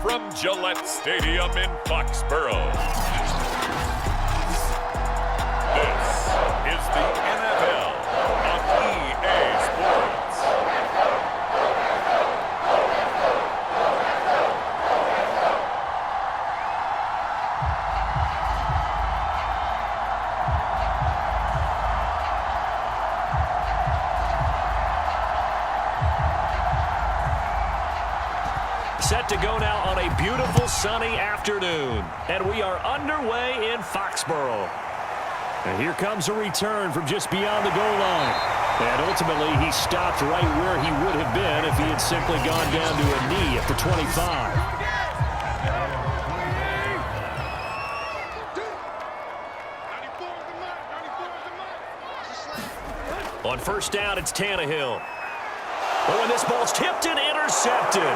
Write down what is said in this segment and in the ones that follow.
from Gillette Stadium in Foxborough. This is the NFL on EA Sports. Set to go now on a beautiful sunny afternoon. And we are underway in Foxborough. And here comes a return from just beyond the goal line. And ultimately, he stopped right where he would have been if he had simply gone down to a knee at the 25. On first down, it's Tannehill. Oh, and this ball's tipped and intercepted.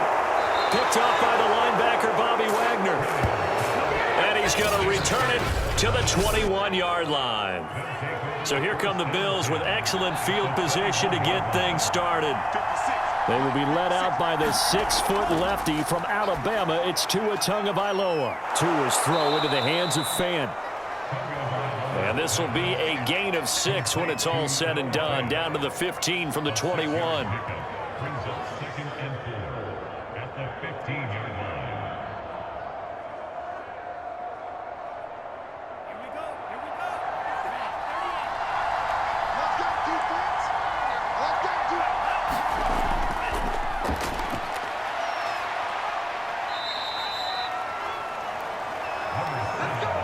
Picked off by the linebacker, Bobby Wagner. And he's going to return it to the 21-yard line. So here come the Bills with excellent field position to get things started. They will be led out by the 6-foot lefty from Alabama. It's Tua Tagovailoa. Tua's throw into the hands of Fant. And this will be a gain of 6 when it's all said and done. Down to the 15 from the 21.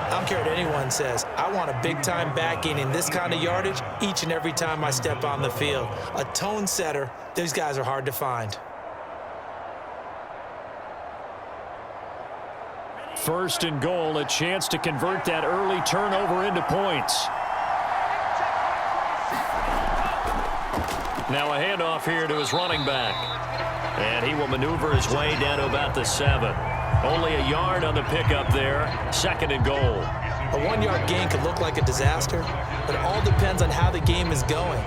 I don't care what anyone says. I want a big-time back in this kind of yardage each and every time I step on the field. A tone setter, these guys are hard to find. First and goal, a chance to convert that early turnover into points. Now a handoff here to his running back. And he will maneuver his way down to about the 7. Only a yard on the pickup there. Second and goal. A 1-yard gain could look like a disaster, but it all depends on how the game is going.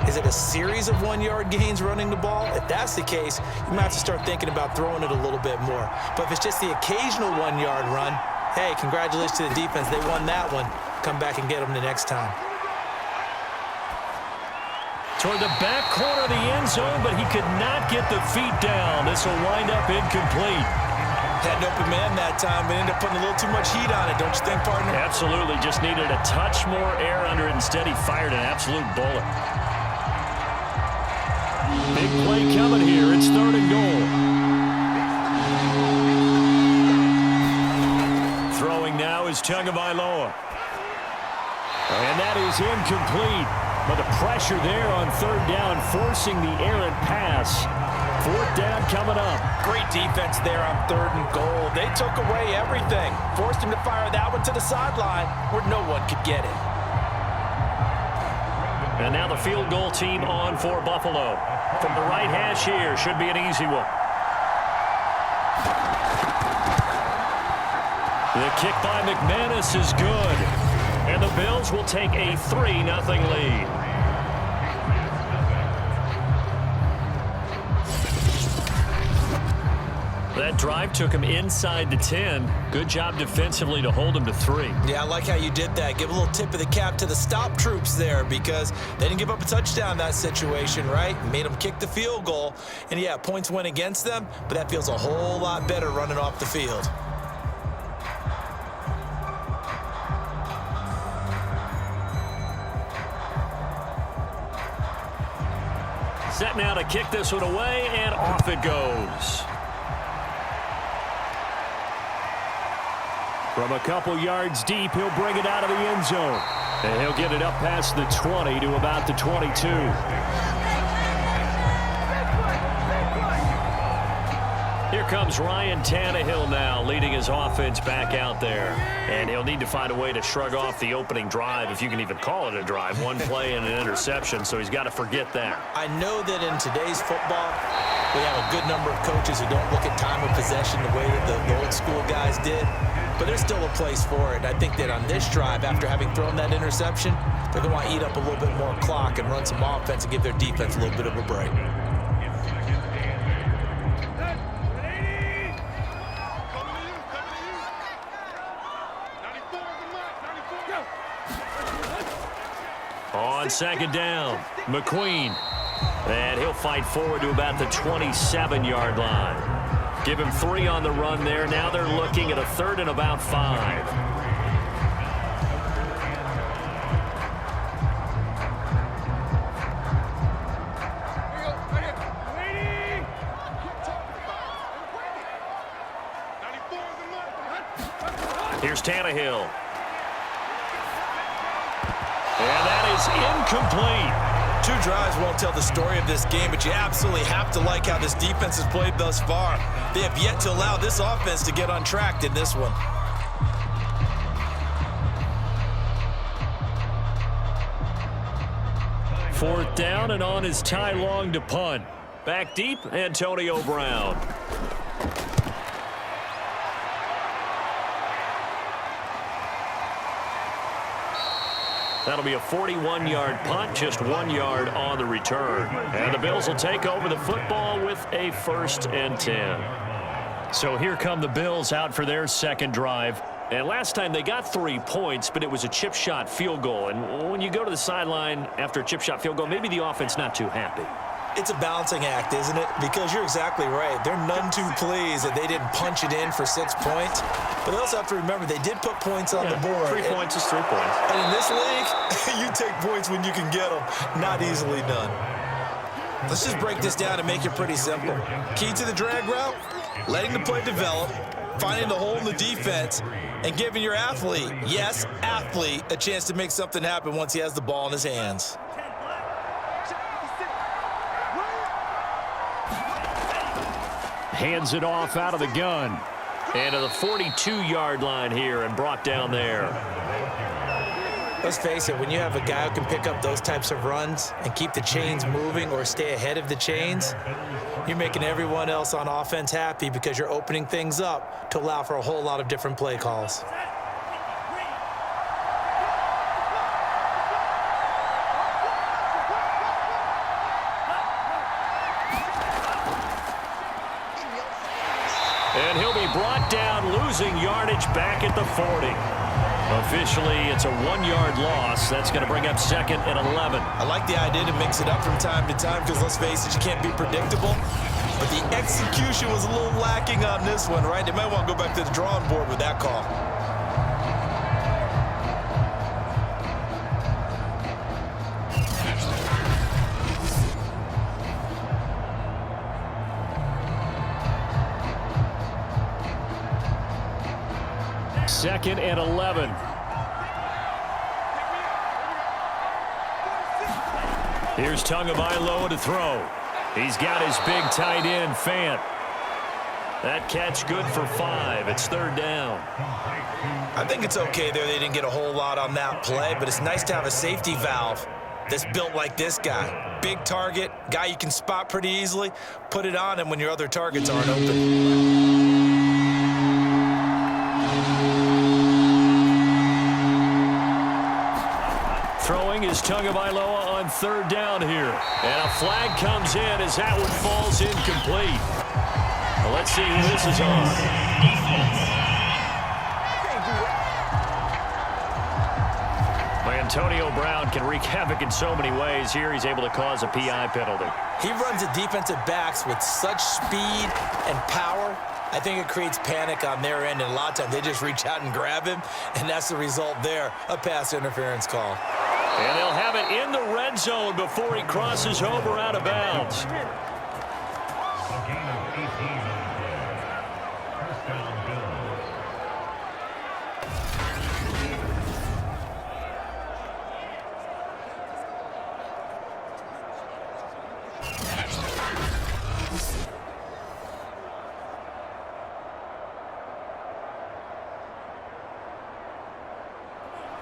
Is it a series of 1-yard gains running the ball? If that's the case, you might have to start thinking about throwing it a little bit more. But if it's just the occasional 1-yard run, hey, congratulations to the defense. They won that one. Come back and get them the next time. Toward the back corner of the end zone, but he could not get the feet down. This will wind up incomplete. Had an open man that time, but ended up putting a little too much heat on it, don't you think, partner? Absolutely. Just needed a touch more air under it. Instead, he fired an absolute bullet. Big play coming here. It's third and goal. Throwing now is Tagovailoa. And that is incomplete. But the pressure there on third down, forcing the errant pass. Fourth down coming up. Great defense there on third and goal. They took away everything. Forced him to fire that one to the sideline where no one could get it. And now the field goal team on for Buffalo. From the right hash here, should be an easy one. The kick by McManus is good. And the Bills will take a 3-0 lead. That drive took him inside the 10. Good job defensively to hold him to 3. Yeah, I like how you did that. Give a little tip of the cap to the stop troops there because they didn't give up a touchdown in that situation, right? Made them kick the field goal. And, yeah, points went against them, but that feels a whole lot better running off the field. Set now to kick this one away, and off it goes. From a couple yards deep, he'll bring it out of the end zone. And he'll get it up past the 20 to about the 22. Here comes Ryan Tannehill now, leading his offense back out there. And he'll need to find a way to shrug off the opening drive, if you can even call it a drive. One play and an interception, so he's got to forget that. I know that in today's football, we have a good number of coaches who don't look at time of possession the way that the old school guys did. But there's still a place for it. I think that on this drive, after having thrown that interception, they're going to want to eat up a little bit more clock and run some offense and give their defense a little bit of a break. on second down. McQueen. And he'll fight forward to about the 27-yard line. Give him 3 on the run there. Now they're looking at a 3rd and about 5. Here's Tannehill. And that is incomplete. 2 drives won't tell the story of this game, but you absolutely have to like how this defense has played thus far. They have yet to allow this offense to get untracked in this one. Fourth down, and on is Ty Long to punt. Back deep, Antonio Brown. That'll be a 41-yard punt, just 1 yard on the return. And the Bills will take over the football with a 1st and 10. So here come the Bills out for their second drive. And last time they got 3 points, but it was a chip shot field goal. And when you go to the sideline after a chip shot field goal, maybe the offense not too happy. It's a balancing act, isn't it? Because you're exactly right. They're none too pleased that they didn't punch it in for 6 points. But they also have to remember they did put points on the board. 3 points is 3 points. And in this league, you take points when you can get them. Not easily done. Let's just break this down and make it pretty simple. Key to the drag route, letting the play develop, finding the hole in the defense, and giving your athlete, yes, athlete, a chance to make something happen once he has the ball in his hands. Hands it off out of the gun. And to the 42-yard line here and brought down there. Let's face it, when you have a guy who can pick up those types of runs and keep the chains moving or stay ahead of the chains, you're making everyone else on offense happy because you're opening things up to allow for a whole lot of different play calls. And he'll be brought down, losing yardage back at the 40. Officially, it's a 1-yard loss. That's going to bring up 2nd and 11. I like the idea to mix it up from time to time because, let's face it, you can't be predictable. But the execution was a little lacking on this one, right? They might want to go back to the drawing board with that call. Second and 11. Here's Tagovailoa to throw. He's got his big tight end, Fant. That catch good for 5. It's 3rd down. I think it's okay there. They didn't get a whole lot on that play, but it's nice to have a safety valve that's built like this guy. Big target, guy you can spot pretty easily. Put it on him when your other targets aren't open. Throwing is Tagovailoa on 3rd down here. And a flag comes in as that one falls incomplete. Well, let's see who this is on. Well, Antonio Brown can wreak havoc in so many ways. Here he's able to cause a PI penalty. He runs at defensive backs with such speed and power. I think it creates panic on their end, and a lot of times they just reach out and grab him, and that's the result there, a pass interference call. And they'll have it in the red zone before he crosses over out of bounds.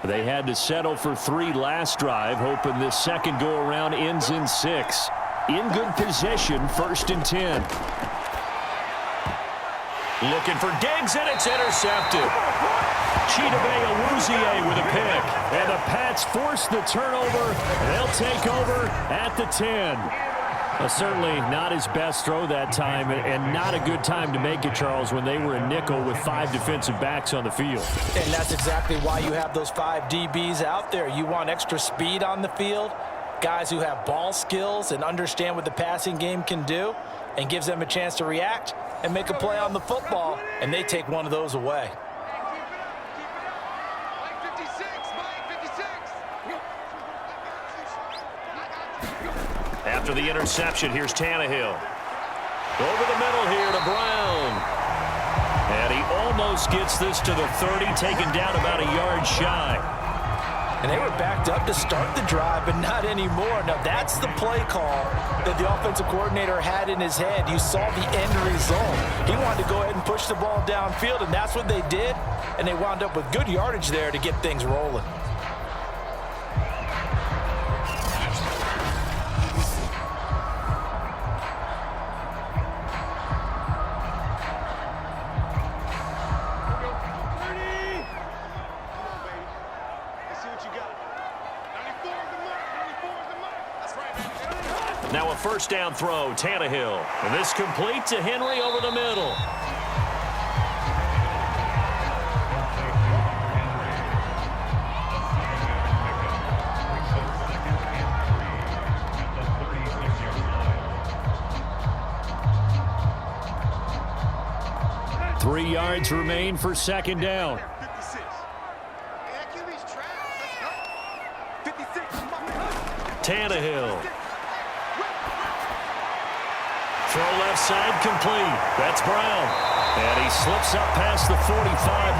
They had to settle for 3 last drive, hoping this second go-around ends in 6. In good possession, 1st and 10. Looking for Diggs, and it's intercepted. Chidobe Awuzie with a pick. And the Pats force the turnover. They'll take over at the 10. Certainly not his best throw that time, and not a good time to make it, Charles, when they were in nickel with 5 defensive backs on the field. And that's exactly why you have those 5 DBs out there. You want extra speed on the field, guys who have ball skills and understand what the passing game can do, and gives them a chance to react and make a play on the football, and they take one of those away. After the interception, here's Tannehill. Over the middle here to Brown. And he almost gets this to the 30, taken down about a yard shy. And they were backed up to start the drive, but not anymore. Now, that's the play call that the offensive coordinator had in his head. You saw the end result. He wanted to go ahead and push the ball downfield, and that's what they did. And they wound up with good yardage there to get things rolling. Now a first down throw, Tannehill. And this complete to Henry over the middle. Three yards remain for second down. Tannehill. Throw left side complete. That's Brown. And he slips up past the 45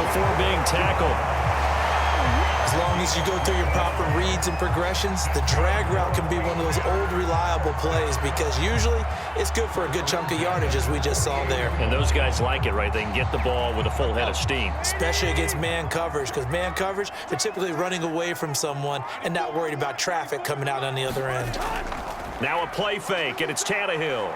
before being tackled. As long as you go through your proper reads and progressions, the drag route can be one of those old reliable plays because usually it's good for a good chunk of yardage, as we just saw there. And those guys like it, right? They can get the ball with a full head of steam. Especially against man coverage, because man coverage, they're typically running away from someone and not worried about traffic coming out on the other end. Now a play fake, and it's Tannehill.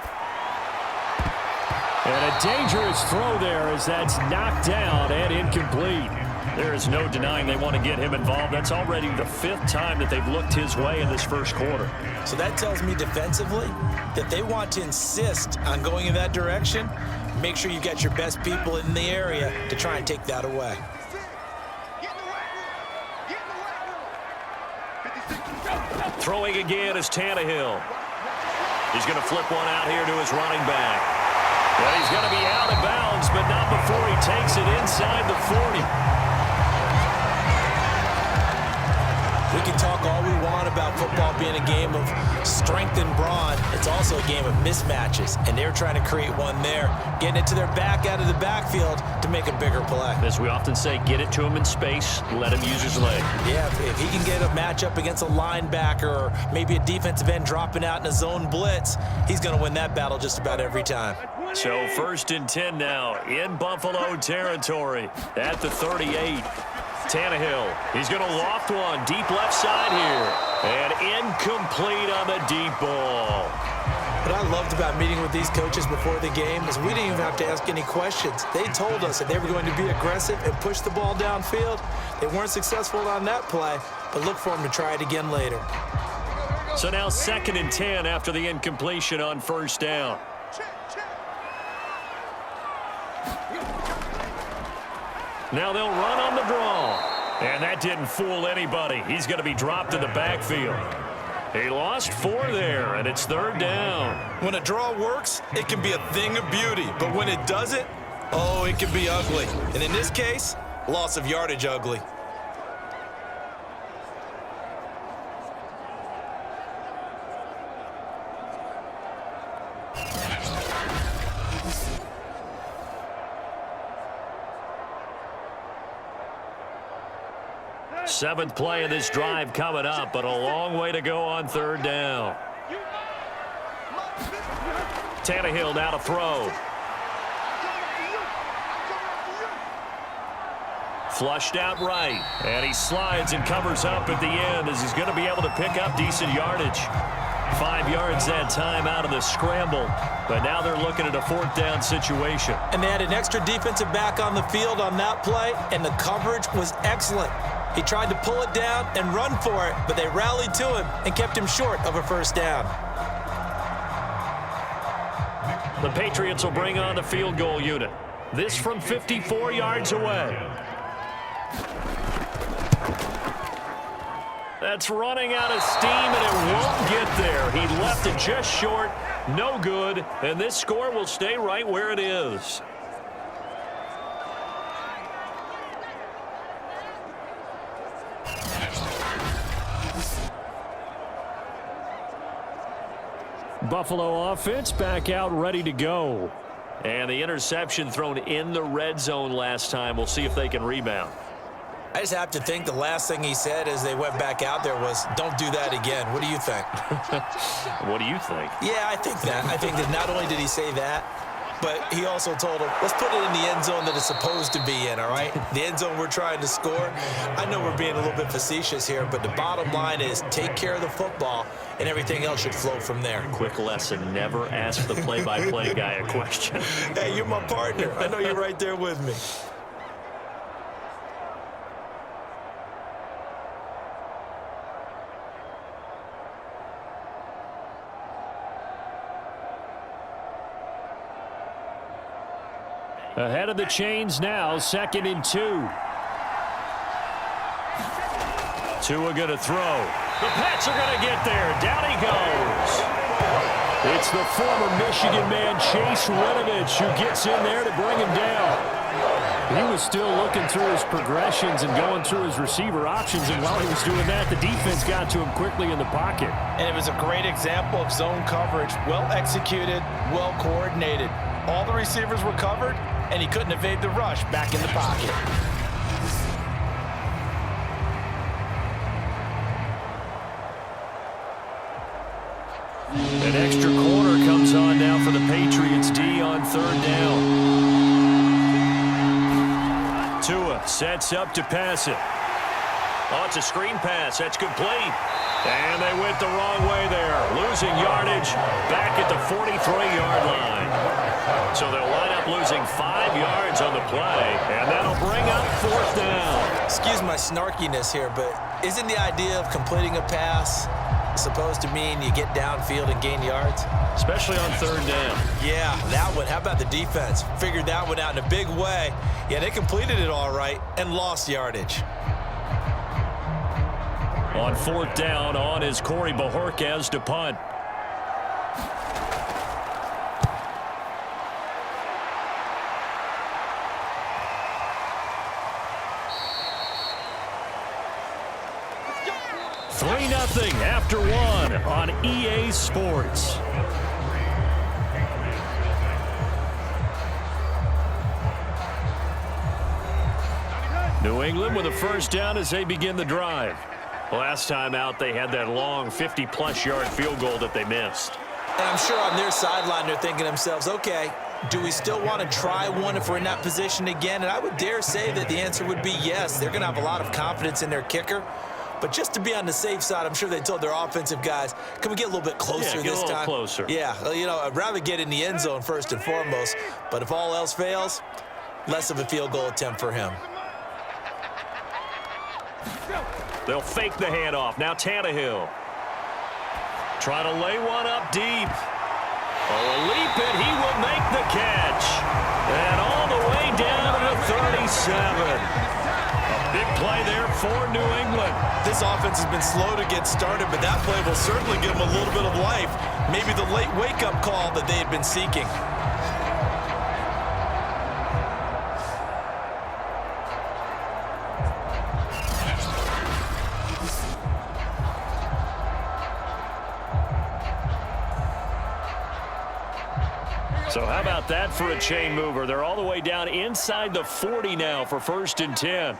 And a dangerous throw there as that's knocked down and incomplete. There is no denying they want to get him involved. That's already the 5th time that they've looked his way in this first quarter. So that tells me defensively that they want to insist on going in that direction. Make sure you got your best people in the area to try and take that away. Throwing again is Tannehill. He's going to flip one out here to his running back. Well, he's going to be out of bounds, but not before he takes it inside the 40. We can talk all we want about football being a game of strength and brawn. It's also a game of mismatches, and they're trying to create one there, getting it to their back out of the backfield to make a bigger play. As we often say, get it to him in space, let him use his leg. Yeah, if he can get a matchup against a linebacker or maybe a defensive end dropping out in a zone blitz, he's going to win that battle just about every time. So 1st and 10 now in Buffalo territory at the 38. Tannehill, he's going to loft one deep left side here. And incomplete on the deep ball. What I loved about meeting with these coaches before the game is we didn't even have to ask any questions. They told us that they were going to be aggressive and push the ball downfield. They weren't successful on that play, but look for them to try it again later. So now 2nd and 10 after the incompletion on first down. Now they'll run on the draw. And that didn't fool anybody. He's going to be dropped in the backfield. He lost 4 there, and it's 3rd down. When a draw works, it can be a thing of beauty. But when it doesn't, oh, it can be ugly. And in this case, loss of yardage ugly. Seventh play of this drive coming up, but a long way to go on 3rd down. Tannehill now to throw. Flushed out right, and he slides and covers up at the end as he's going to be able to pick up decent yardage. 5 yards that time out of the scramble, but now they're looking at a 4th down situation. And they had an extra defensive back on the field on that play, and the coverage was excellent. He tried to pull it down and run for it, but they rallied to him and kept him short of a 1st down. The Patriots will bring on the field goal unit. This from 54 yards away. That's running out of steam, and it won't get there. He left it just short. No good. And this score will stay right where it is. Buffalo offense back out ready to go. And the interception thrown in the red zone last time. We'll see if they can rebound. I just have to think the last thing he said as they went back out there was, don't do that again. What do you think? What do you think? Yeah, I think that. I think that not only did he say that, but he also told him, let's put it in the end zone that it's supposed to be in, all right? The end zone we're trying to score. I know we're being a little bit facetious here, but the bottom line is take care of the football, and everything else should flow from there. Quick lesson, never ask the play-by-play guy a question. Hey, you're my partner. I know you're right there with me. Ahead of the chains now, 2nd and 2. Tua going to throw. The Pats are going to get there. Down he goes. It's the former Michigan man, Chase Winovich, who gets in there to bring him down. He was still looking through his progressions and going through his receiver options, and while he was doing that, the defense got to him quickly in the pocket. And it was a great example of zone coverage. Well executed, well coordinated. All the receivers were covered, and he couldn't evade the rush back in the pocket. An extra quarter comes on now for the Patriots D on 3rd down. Tua sets up to pass it. Oh, it's a screen pass. That's complete. And they went the wrong way there. Losing yardage back at the 43-yard line. So they'll line up losing 5 yards on the play, and that'll bring up 4th down. Excuse my snarkiness here, but isn't the idea of completing a pass supposed to mean you get downfield and gain yards? Especially on 3rd down. Yeah, that one. How about the defense? Figured that one out in a big way. Yeah, they completed it all right and lost yardage. On 4th down, on is Corey Bojorquez to punt. Nothing after 1 on EA Sports. New England with a 1st down as they begin the drive. Last time out, they had that long 50-plus yard field goal that they missed. And I'm sure on their sideline, they're thinking to themselves, okay, do we still want to try one if we're in that position again? And I would dare say that the answer would be yes. They're going to have a lot of confidence in their kicker. But just to be on the safe side, I'm sure they told their offensive guys, can we get a little bit closer this time? Closer. Yeah, you know, I'd rather get in the end zone first and foremost. But if all else fails, less of a field goal attempt for him. They'll fake the handoff. Now Tannehill. Try to lay one up deep. Oh, a leap, and he will make the catch. And all the way down to the 37. Big play there for New England. This offense has been slow to get started, but that play will certainly give them a little bit of life. Maybe the late wake-up call that they had been seeking. So how about that for a chain mover? They're all the way down inside the 40 now for 1st and 10.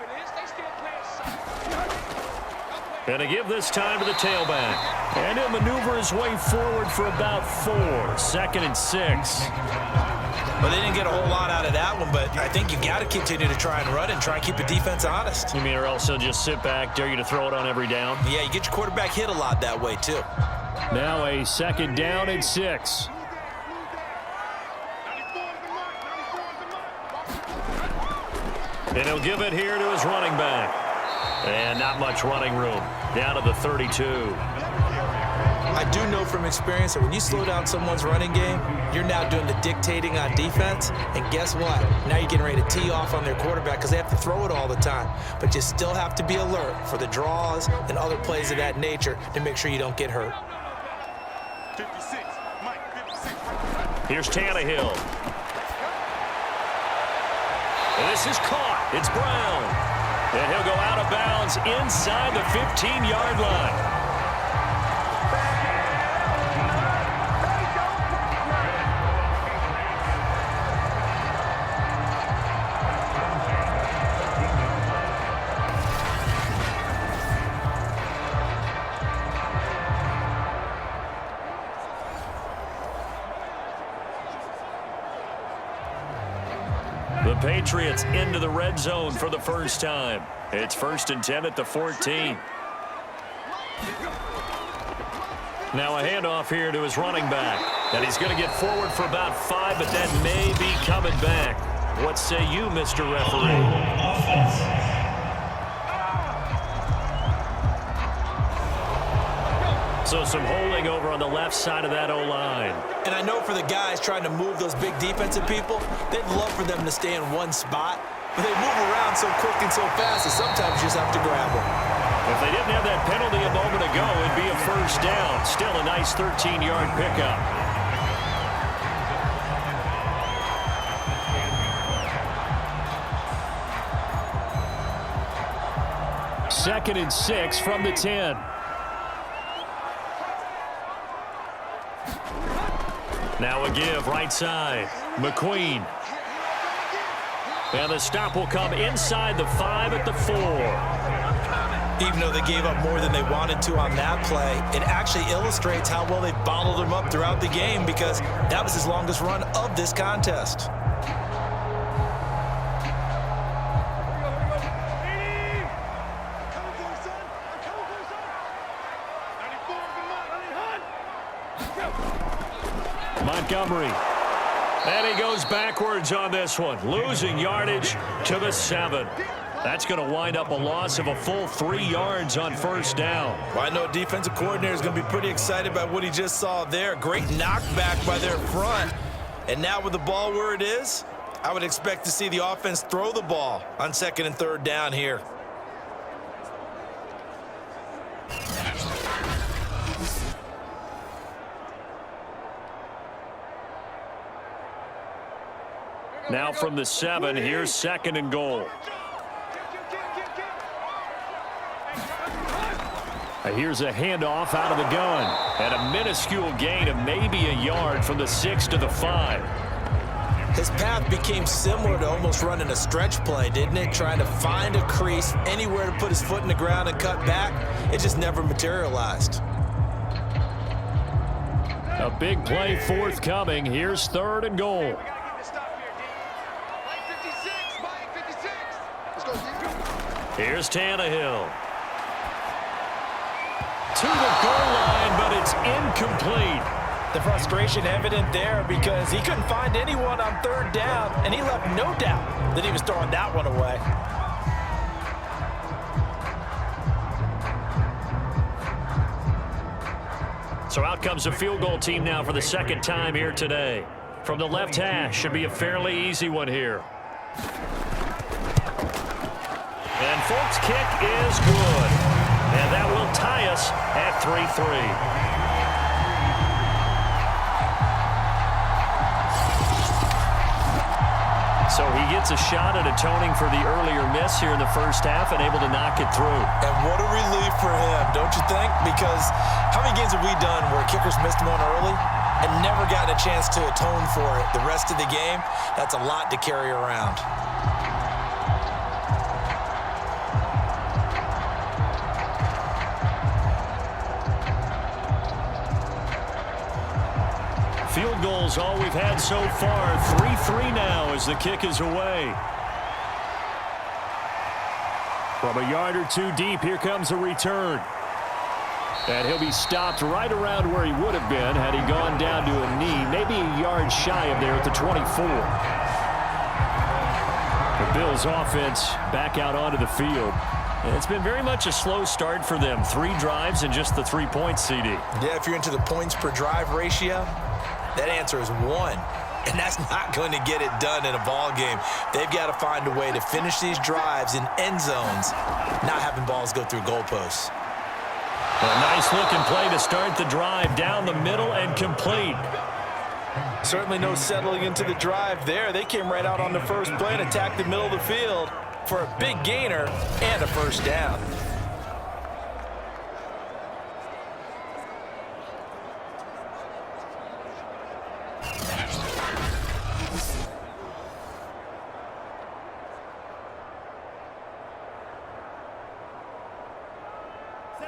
And to give this time to the tailback. And he'll maneuver his way forward for about 4. 2nd and 6. Well, they didn't get a whole lot out of that one, but I think you got to continue to try and run and try and keep the defense honest. You mean or else they'll just sit back, dare you to throw it on every down? Yeah, you get your quarterback hit a lot that way, too. Now a 2nd down and 6. And he'll give it here to his running back. And not much running room. Down to the 32. I do know from experience that when you slow down someone's running game, you're now doing the dictating on defense. And guess what? Now you're getting ready to tee off on their quarterback because they have to throw it all the time. But you still have to be alert for the draws and other plays of that nature to make sure you don't get hurt. 56, Mike, 56. Here's Tannehill. And this is caught. It's Brown. And he'll go out of bounds inside the 15-yard line. The Patriots into the red zone for the first time. It's 1st and 10 at the 14. Now a handoff here to his running back. And he's going to get forward for about 5, but that may be coming back. What say you, Mr. Referee? So some holding over on the left side of that O-line. And I know for the guys trying to move those big defensive people, they'd love for them to stay in one spot. But they move around so quick and so fast that sometimes you just have to grab them. If they didn't have that penalty a moment ago, it'd be a first down. Still a nice 13-yard pickup. Second and 6 from the 10. Now a give right side. McQueen. And the stop will come inside the 5 at the 4. Even though they gave up more than they wanted to on that play, it actually illustrates how well they bottled him up throughout the game because that was his longest run of this contest. Montgomery. And he goes backwards on this one, losing yardage to the 7. That's going to wind up a loss of a full 3 yards on first down. Well, I know a defensive coordinator is going to be pretty excited about what he just saw there. Great knockback by their front. And now with the ball where it is, I would expect to see the offense throw the ball on 2nd and 3rd down here. Now from the 7, here's 2nd and goal. Here's a handoff out of the gun. And a minuscule gain of maybe a yard from the 6 to the 5. His path became similar to almost running a stretch play, didn't it? Trying to find a crease, anywhere to put his foot in the ground and cut back. It just never materialized. A big play forthcoming. Here's 3rd and goal. Here's Tannehill. To the goal line, but it's incomplete. The frustration evident there because he couldn't find anyone on 3rd down, and he left no doubt that he was throwing that one away. So out comes a field goal team now for the 2nd time here today. From the left hash, should be a fairly easy one here. And Folk's kick is good. And that will tie us at 3-3. So he gets a shot at atoning for the earlier miss here in the first half and able to knock it through. And what a relief for him, don't you think? Because how many games have we done where kickers missed one early and never gotten a chance to atone for it the rest of the game? That's a lot to carry around. Field goals all we've had so far. 3-3 now as the kick is away. From a yard or two deep, here comes a return. And he'll be stopped right around where he would have been had he gone down to a knee, maybe a yard shy of there at the 24. The Bills offense back out onto the field. It's been very much a slow start for them. 3 drives and just the 3 points, CD. Yeah, if you're into the points per drive ratio, that answer is 1. And that's not going to get it done in a ball game. They've got to find a way to finish these drives in end zones, not having balls go through goalposts. A nice-looking play to start the drive down the middle and complete. Certainly no settling into the drive there. They came right out on the first play and attacked the middle of the field for a big gainer and a first down.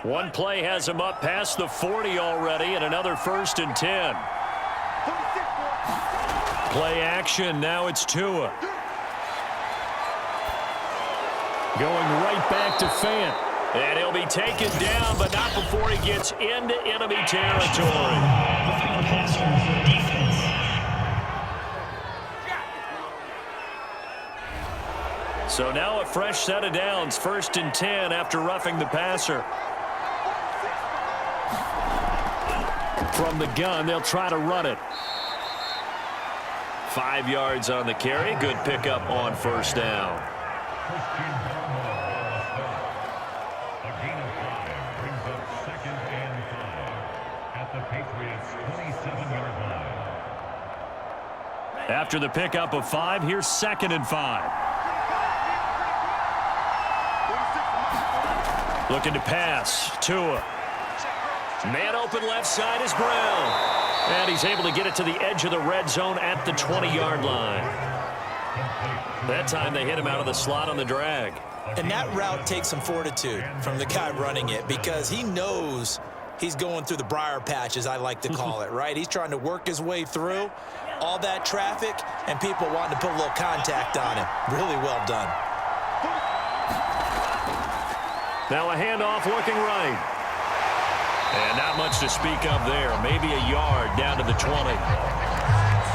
One play has him up past the 40 already, and another 1st and 10. Play action, now it's Tua. Going right back to Fant. And he'll be taken down, but not before he gets into enemy territory. So now a fresh set of downs, 1st and 10 after roughing the passer. From the gun, they'll try to run it. 5 yards on the carry. Good pickup on 1st down. A gain of 5 brings up 2nd and 5 at the Patriots' 27-yard line. After the pickup of 5, here's 2nd and 5. Looking to pass. Tua. Man open left side is Brown. And he's able to get it to the edge of the red zone at the 20-yard line. That time they hit him out of the slot on the drag. And that route takes some fortitude from the guy running it because he knows he's going through the briar patch, as I like to call it, right? He's trying to work his way through all that traffic and people wanting to put a little contact on him. Really well done. Now a handoff looking right. And not much to speak of there. Maybe a yard down to the 20.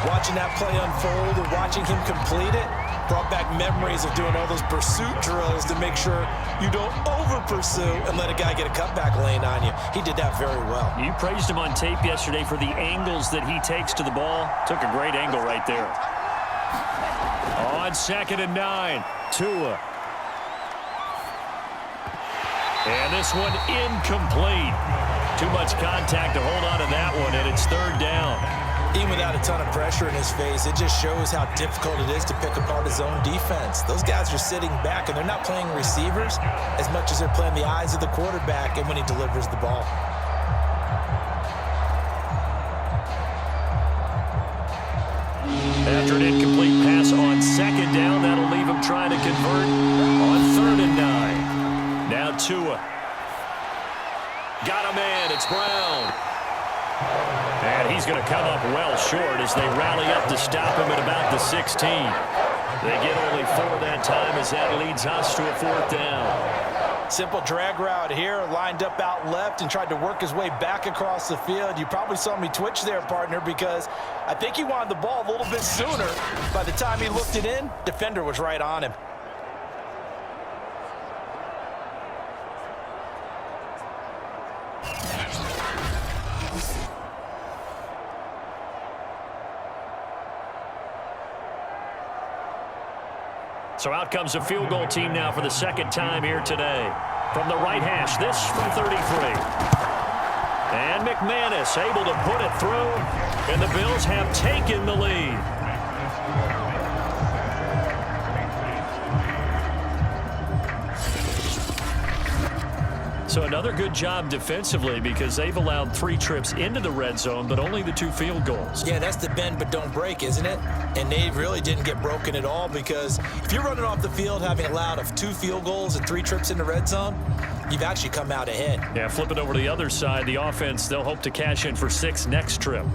Watching that play unfold and watching him complete it brought back memories of doing all those pursuit drills to make sure you don't over-pursue and let a guy get a cutback lane on you. He did that very well. You praised him on tape yesterday for the angles that he takes to the ball. Took a great angle right there. On 2nd and 9, Tua. And this one incomplete. Too much contact to hold on to that one, and it's 3rd down. Even without a ton of pressure in his face, it just shows how difficult it is to pick apart his own defense. Those guys are sitting back, and they're not playing receivers as much as they're playing the eyes of the quarterback and when he delivers the ball. After an incomplete pass on 2nd down, that'll leave him trying to convert on 3rd and 9. Now Tua. Got a man, it's Brown. And he's going to come up well short as they rally up to stop him at about the 16. They get only 4 that time as that leads us to a 4th down. Simple drag route here, lined up out left and tried to work his way back across the field. You probably saw me twitch there, partner, because I think he wanted the ball a little bit sooner. By the time he looked it in, defender was right on him. So out comes a field goal team now for the 2nd time here today. From the right hash, this from 33. And McManus able to put it through, and the Bills have taken the lead. So another good job defensively because they've allowed 3 trips into the red zone, but only the 2 field goals. Yeah, that's the bend but don't break, isn't it? And they really didn't get broken at all because if you're running off the field having allowed 2 field goals and 3 trips in the red zone, you've actually come out ahead. Yeah, flip it over to the other side. The offense, they'll hope to cash in for 6 next trip.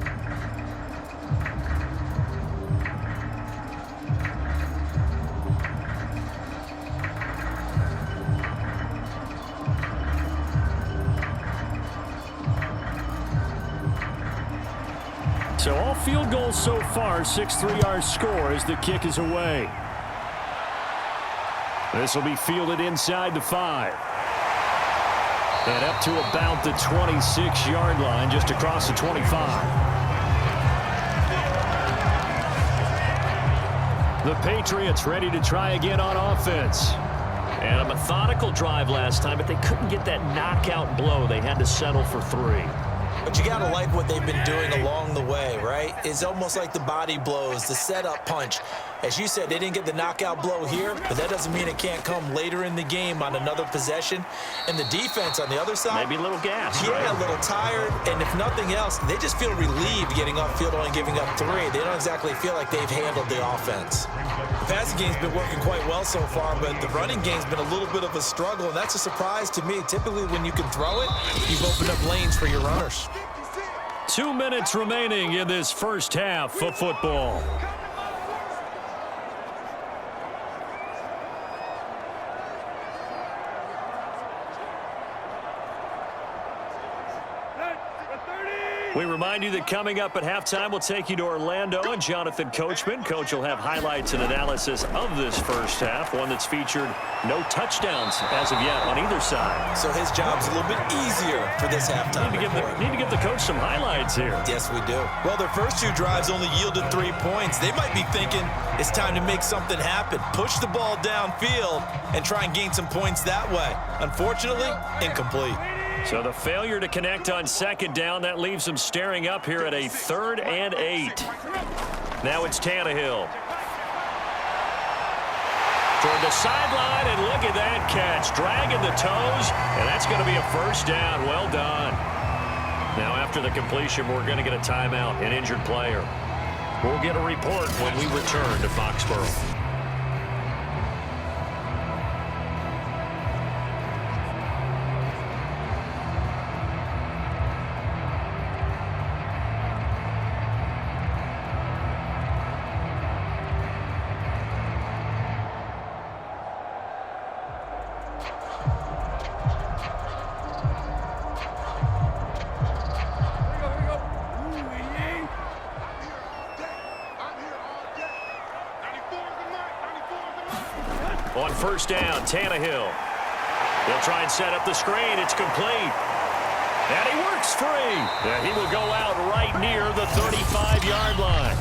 So all field goals so far, 6 3-yard score as the kick is away. This will be fielded inside the 5. And up to about the 26-yard line, just across the 25. The Patriots ready to try again on offense. And a methodical drive last time, but they couldn't get that knockout blow. They had to settle for 3. But you got to like what they've been doing along the way, right? It's almost like the body blows, the setup punch. As you said, they didn't get the knockout blow here, but that doesn't mean it can't come later in the game on another possession. And the defense on the other side, maybe a little gas, yeah, right? A little tired. And if nothing else, they just feel relieved getting off field only giving up 3. They don't exactly feel like they've handled the offense. The passing game's been working quite well so far, but the running game's been a little bit of a struggle, and that's a surprise to me. Typically, when you can throw it, you've opened up lanes for your runners. 2 minutes remaining in this first half of football. We remind you that coming up at halftime, we'll take you to Orlando and Jonathan Coachman. Coach will have highlights and analysis of this first half, one that's featured no touchdowns as of yet on either side. So his job's a little bit easier for this halftime report. Need to give the coach some highlights here. Yes, we do. Well, their first 2 drives only yielded 3 points. They might be thinking it's time to make something happen. Push the ball downfield and try and gain some points that way. Unfortunately, incomplete. So the failure to connect on second down, that leaves them staring up here at a 3rd and 8. Now it's Tannehill. Toward the sideline, and look at that catch. Dragging the toes, and that's going to be a first down. Well done. Now after the completion, we're going to get a timeout, an injured player. We'll get a report when we return to Foxborough. On first down, Tannehill. He'll try and set up the screen. It's complete. And he works free. And he will go out right near the 35-yard line.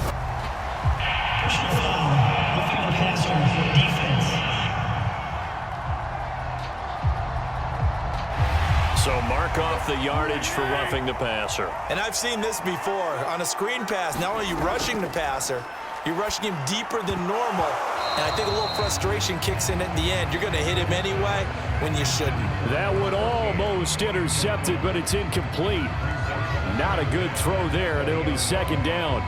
Personal foul, roughing the passer for defense. So mark off the yardage for roughing the passer. And I've seen this before. On a screen pass, not only are you rushing the passer, you're rushing him deeper than normal. And I think a little frustration kicks in at the end. You're going to hit him anyway when you shouldn't. That would almost intercept it, but it's incomplete. Not a good throw there, and it'll be second down.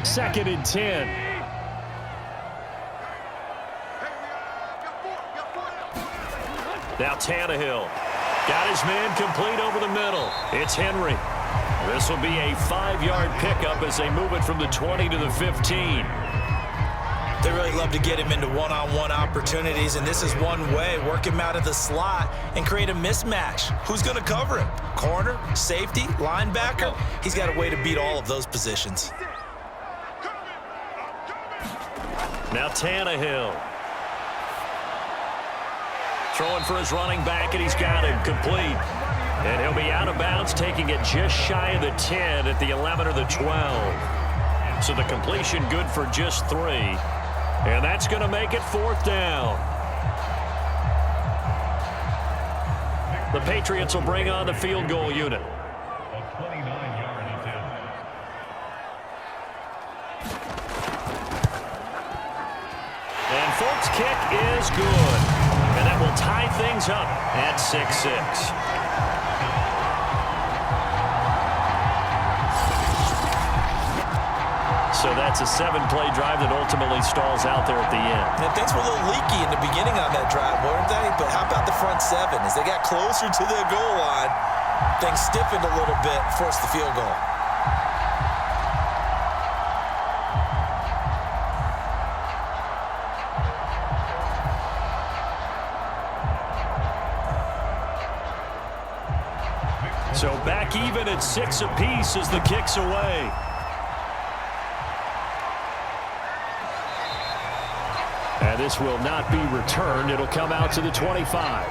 Second and 10. Now Tannehill. Got his man complete over the middle. It's Henry. This will be a 5-yard pickup as they move it from the 20 to the 15. They really love to get him into one-on-one opportunities, and this is one way. Work him out of the slot and create a mismatch. Who's going to cover him? Corner, safety, linebacker? He's got a way to beat all of those positions. Now Tannehill. Throwing for his running back, and he's got him complete. And he'll be out of bounds, taking it just shy of the 10 at the 11 or the 12. So the completion good for just 3. And that's going to make it 4th down. The Patriots will bring on the field goal unit. A 29-yard attempt. And Folk's kick is good. And that will tie things up at 6-6. So that's a 7-play drive that ultimately stalls out there at the end. And things were a little leaky in the beginning on that drive, weren't they? But how about the front 7? As they got closer to their goal line, things stiffened a little bit, forced the field goal. So back even at 6 apiece as the kick's away. And this will not be returned. It'll come out to the 25.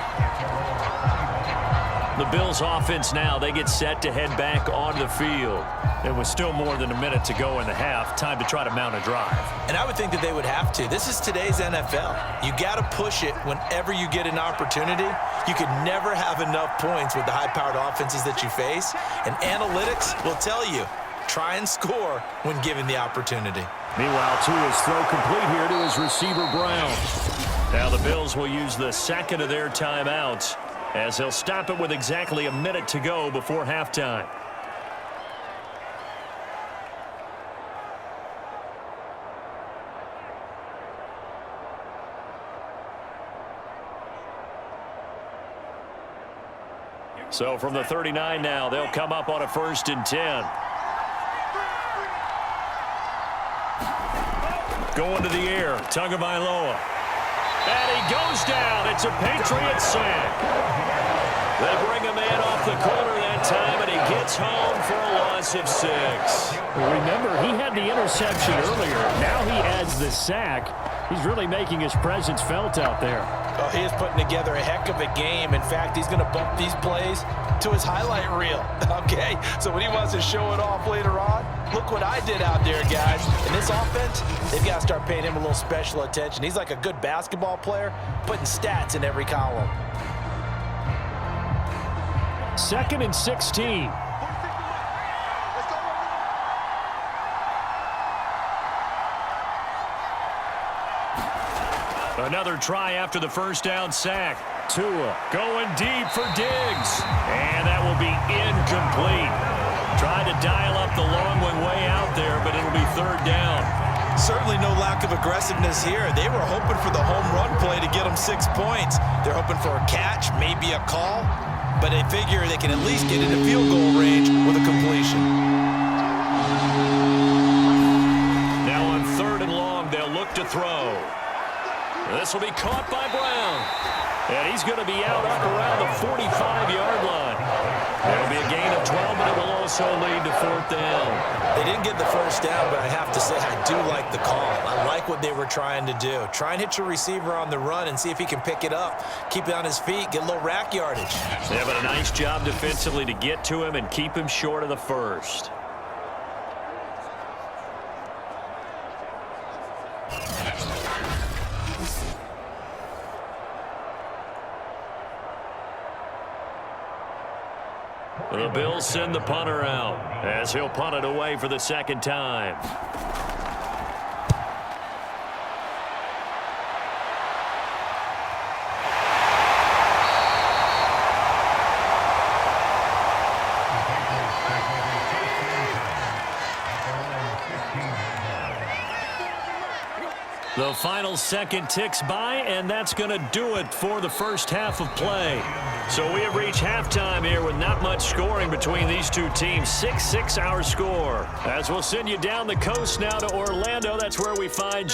The Bills offense now, they get set to head back onto the field. And with still more than a minute to go in the half, time to try to mount a drive. And I would think that they would have to. This is today's NFL. You got to push it whenever you get an opportunity. You could never have enough points with the high-powered offenses that you face. And analytics will tell you, try and score when given the opportunity. Meanwhile, Tua's throw complete here to his receiver, Brown. Now the Bills will use the second of their timeouts as they'll stop it with exactly a minute to go before halftime. So from the 39 now, they'll come up on a 1st and 10. Going to the air, Tagovailoa. And he goes down. It's a Patriots sack. They bring a man off the corner that time, and he gets home for a loss of 6. Remember, he had the interception earlier. Now he adds the sack. He's really making his presence felt out there. Oh, he is putting together a heck of a game. In fact, he's going to bump these plays to his highlight reel, okay? So when he wants to show it off later on, look what I did out there, guys. In this offense, they've got to start paying him a little special attention. He's like a good basketball player, putting stats in every column. 2nd and 16. Another try after the first down sack. Tua going deep for Diggs. And that will be incomplete. Trying to dial up the long one way out there, but it'll be 3rd down. Certainly no lack of aggressiveness here. They were hoping for the home run play to get them 6 points. They're hoping for a catch, maybe a call, but they figure they can at least get into field goal range with a completion. Now on 3rd and long, they'll look to throw. This will be caught by Brown. And he's going to be out up around the 45-yard line. It'll be a gain of 12, but it will also lead to 4th down. They didn't get the first down, but I have to say I do like the call. I like what they were trying to do. Try and hit your receiver on the run and see if he can pick it up. Keep it on his feet, get a little rack yardage. Yeah, but a nice job defensively to get to him and keep him short of the first. The Bills send the punter out as he'll punt it away for the 2nd time. The final second ticks by, and that's going to do it for the first half of play. So we have reached halftime here with not much scoring between these two teams. 6-6 our score. As we'll send you down the coast now to Orlando. That's where we find